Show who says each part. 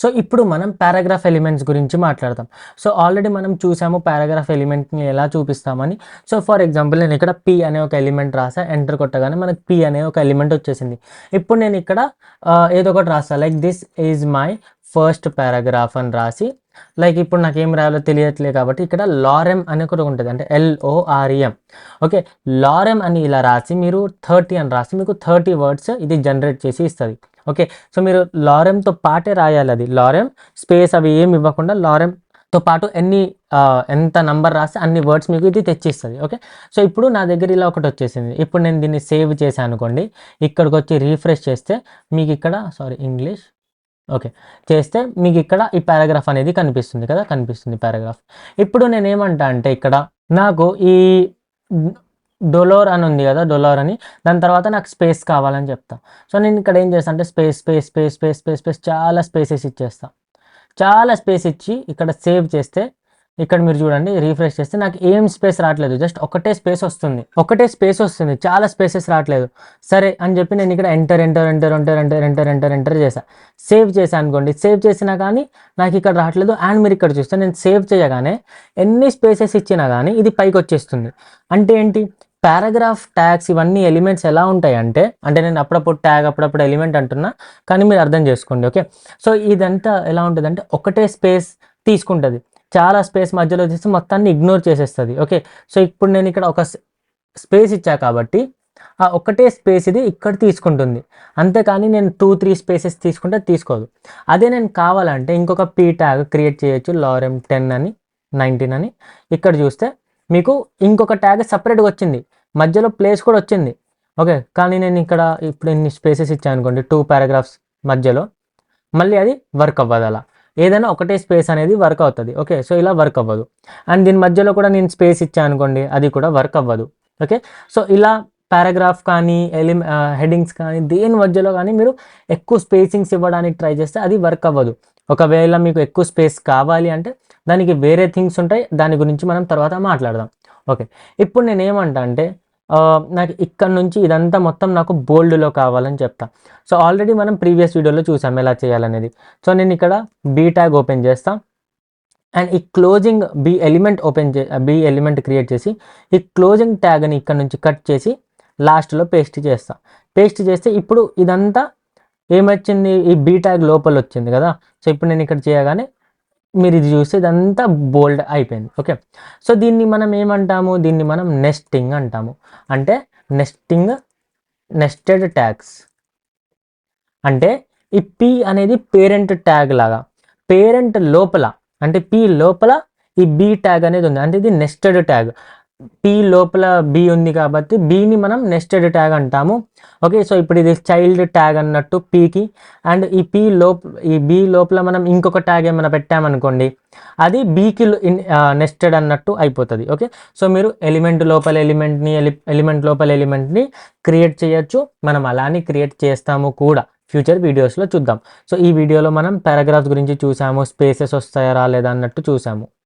Speaker 1: So ఇప్పుడు మనం paragraph elements గురించి మాట్లాడతాం. సో ఆల్రెడీ మనం చూసాము పారాగ్రాఫ్ ఎలిమెంట్ని ఎలా చూపిస్తామని. సో ఫర్ ఎగ్జాంపుల్ నేను ఇక్కడ పి అనే ఒక ఎలిమెంట్ రాసా, ఎంటర్ కొట్టగానే మనకు పి అనే ఒక ఎలిమెంట్ వచ్చేసింది. ఇప్పుడు నేను ఇక్కడ ఏదో ఒకటి రాస్తా, like this is my first paragraph అని రాసి, లైక్ ఇప్పుడు నాకు ఏం రాయాలో తెలియట్లేదు కాబట్టి ఇక్కడ లారెమ్ అని ఒకటి ఉంటుంది, అంటే LOREM. ఓకే, లారెమ్ అని ఇలా రాసి మీరు 30 అని రాసి మీకు 30 వర్డ్స్ ఇది జనరేట్ చేసి ఇస్తుంది. ఓకే, సో మీరు లారెమ్తో పాటే రాయాలి, అది లారెమ్ స్పేస్ అవి ఏమి ఇవ్వకుండా లారెమ్తో పాటు ఎంత నంబర్ రాస్తే అన్ని వర్డ్స్ మీకు ఇది తెచ్చిస్తుంది. ఓకే, సో ఇప్పుడు నా దగ్గర ఇలా ఒకటి వచ్చేసింది. ఇప్పుడు నేను దీన్ని సేవ్ చేశాను అనుకోండి, ఇక్కడికి వచ్చి రీఫ్రెష్ చేస్తే మీకు ఇక్కడ ఇంగ్లీష్ ఓకే చేస్తే మీకు ఇక్కడ ఈ పారాగ్రాఫ్ అనేది కనిపిస్తుంది కదా, కనిపిస్తుంది పారాగ్రాఫ్. ఇప్పుడు నేనేమంటా అంటే ఇక్కడ నాకు ఈ డొలోర్ అని ఉంది కదా, డొలోర్ అని, దాని తర్వాత నాకు స్పేస్ కావాలని చెప్తా. సో నేను ఇక్కడ ఏం చేస్తాను అంటే space space space space space space చాలా స్పేసెస్ ఇచ్చేస్తా. చాలా స్పేస్ ఇచ్చి ఇక్కడ సేవ్ చేస్తే ఇక్కడ మీరు చూడండి, రీఫ్రెష్ చేస్తే నాకు ఏం స్పేస్ రావట్లేదు, జస్ట్ ఒకటే స్పేస్ వస్తుంది, చాలా స్పేసెస్ రావట్లేదు. సరే అని చెప్పి నేను ఇక్కడ ఎంటర్ చేసా, సేవ్ చేశాను అనుకోండి. సేవ్ చేసినా కానీ నాకు ఇక్కడ రావట్లేదు. అండ్ మీరు ఇక్కడ చూస్తే నేను సేవ్ చేయగానే ఎన్ని స్పేసెస్ ఇచ్చినా కానీ ఇది పైకి వచ్చేస్తుంది. అంటే ఏంటి, పారాగ్రాఫ్ ట్యాగ్స్ ఇవన్నీ ఎలిమెంట్స్ ఎలా ఉంటాయి అంటే నేను అప్పుడప్పుడు ట్యాగ్ అప్పుడప్పుడు ఎలిమెంట్ అంటున్నా, కానీ మీరు అర్థం చేసుకోండి. ఓకే, సో ఇదంతా ఎలా ఉంటుంది అంటే ఒకటే స్పేస్ తీసుకుంటుంది, చాలా స్పేస్ మధ్యలో తీసి మొత్తాన్ని ఇగ్నోర్ చేసేస్తుంది. ఓకే, సో ఇప్పుడు నేను ఇక్కడ ఒక స్పేస్ ఇచ్చా కాబట్టి ఆ ఒకటే స్పేస్ ఇది ఇక్కడ తీసుకుంటుంది, అంతేకాని నేను 2-3 స్పేసెస్ తీసుకుంటే తీసుకోదు. అదే నేను కావాలంటే ఇంకొక పీ ట్యాగ్ క్రియేట్ చేయొచ్చు, లారెమ్ 10 అని 19 అని. ఇక్కడ చూస్తే మీకు ఇంకొక ట్యాగ్ సపరేట్గా వచ్చింది, మధ్యలో ప్లేస్ కూడా వచ్చింది. ఓకే, కానీ నేను ఇక్కడ ఇప్పుడు ఇన్ని స్పేసెస్ ఇచ్చాను అనుకోండి 2 పారాగ్రాఫ్స్ మధ్యలో, మళ్ళీ అది వర్క్ అవ్వదు. అలా ఏదైనా ఒకటే స్పేస్ అనేది వర్క్ అవుతుంది. ఓకే, సో ఇలా వర్క్ అవ్వదు. అండ్ దీని మధ్యలో కూడా నేను స్పేస్ ఇచ్చాను అనుకోండి, అది కూడా వర్క్ అవ్వదు. ఓకే, సో ఇలా పారాగ్రాఫ్ కానీ హెడ్డింగ్స్ కానీ దేని మధ్యలో కానీ మీరు ఎక్కువ స్పేసింగ్స్ ఇవ్వడానికి ట్రై చేస్తే అది వర్క్ అవ్వదు. ఒకవేళ మీకు ఎక్కువ స్పేస్ కావాలి అంటే దానికి వేరే థింగ్స్ ఉంటాయి, దాని గురించి మనం తర్వాత మాట్లాడదాం. ఓకే, ఇప్పుడు నేను ఏమంటా అంటే నాకు ఇక్కడ నుంచి ఇదంతా మొత్తం నాకు బోల్డ్లో కావాలని చెప్తా. సో ఆల్రెడీ మనం ప్రీవియస్ వీడియోలో చూసాం ఎలా చేయాలనేది. సో నేను ఇక్కడ బీ ట్యాగ్ ఓపెన్ చేస్తా అండ్ ఈ క్లోజింగ్ బీ ఎలిమెంట్ క్రియేట్ చేసి ఈ క్లోజింగ్ ట్యాగ్ని ఇక్కడ నుంచి కట్ చేసి లాస్ట్లో పేస్ట్ చేస్తే ఇప్పుడు ఇదంతా ఏమొచ్చింది, ఈ బీ ట్యాగ్ లోపల వచ్చింది కదా. సో ఇప్పుడు నేను ఇక్కడ చేయగానే మీరు ఇది చూస్తే ఇదంతా బోల్డ్ అయిపోయింది. ఓకే, సో దీన్ని మనం ఏమంటాము, దీన్ని మనం నెస్టింగ్ అంటాము. అంటే నెస్టెడ్ ట్యాగ్స్. అంటే ఈ పి అనేది పేరెంట్ ట్యాగ్ లాగా, పేరెంట్ లోపల అంటే పి లోపల ఈ బీ ట్యాగ్ అనేది ఉంది, అంటే ఇది నెస్టెడ్ ట్యాగ్. పి లోపల బి ఉంది కాబట్టి బీని మనం నెస్టెడ్ ట్యాగ్ అంటాము. ఓకే, సో ఇప్పుడు ఇది చైల్డ్ ట్యాగ్ అన్నట్టు పీకి, అండ్ ఈ బి లోపల మనం ఇంకొక ట్యాగ్ ఏమైనా పెట్టామనుకోండి, అది బీకి నెస్టెడ్ అన్నట్టు అయిపోతుంది. ఓకే, సో మీరు ఎలిమెంట్ లోపల ఎలిమెంట్ని క్రియేట్ చేయొచ్చు, మనం అలానే క్రియేట్ చేస్తాము కూడా, ఫ్యూచర్ వీడియోస్లో చూద్దాం. సో ఈ వీడియోలో మనం పారాగ్రాఫ్స్ గురించి చూసాము, స్పేసెస్ వస్తాయా రాలేదా అన్నట్టు చూసాము.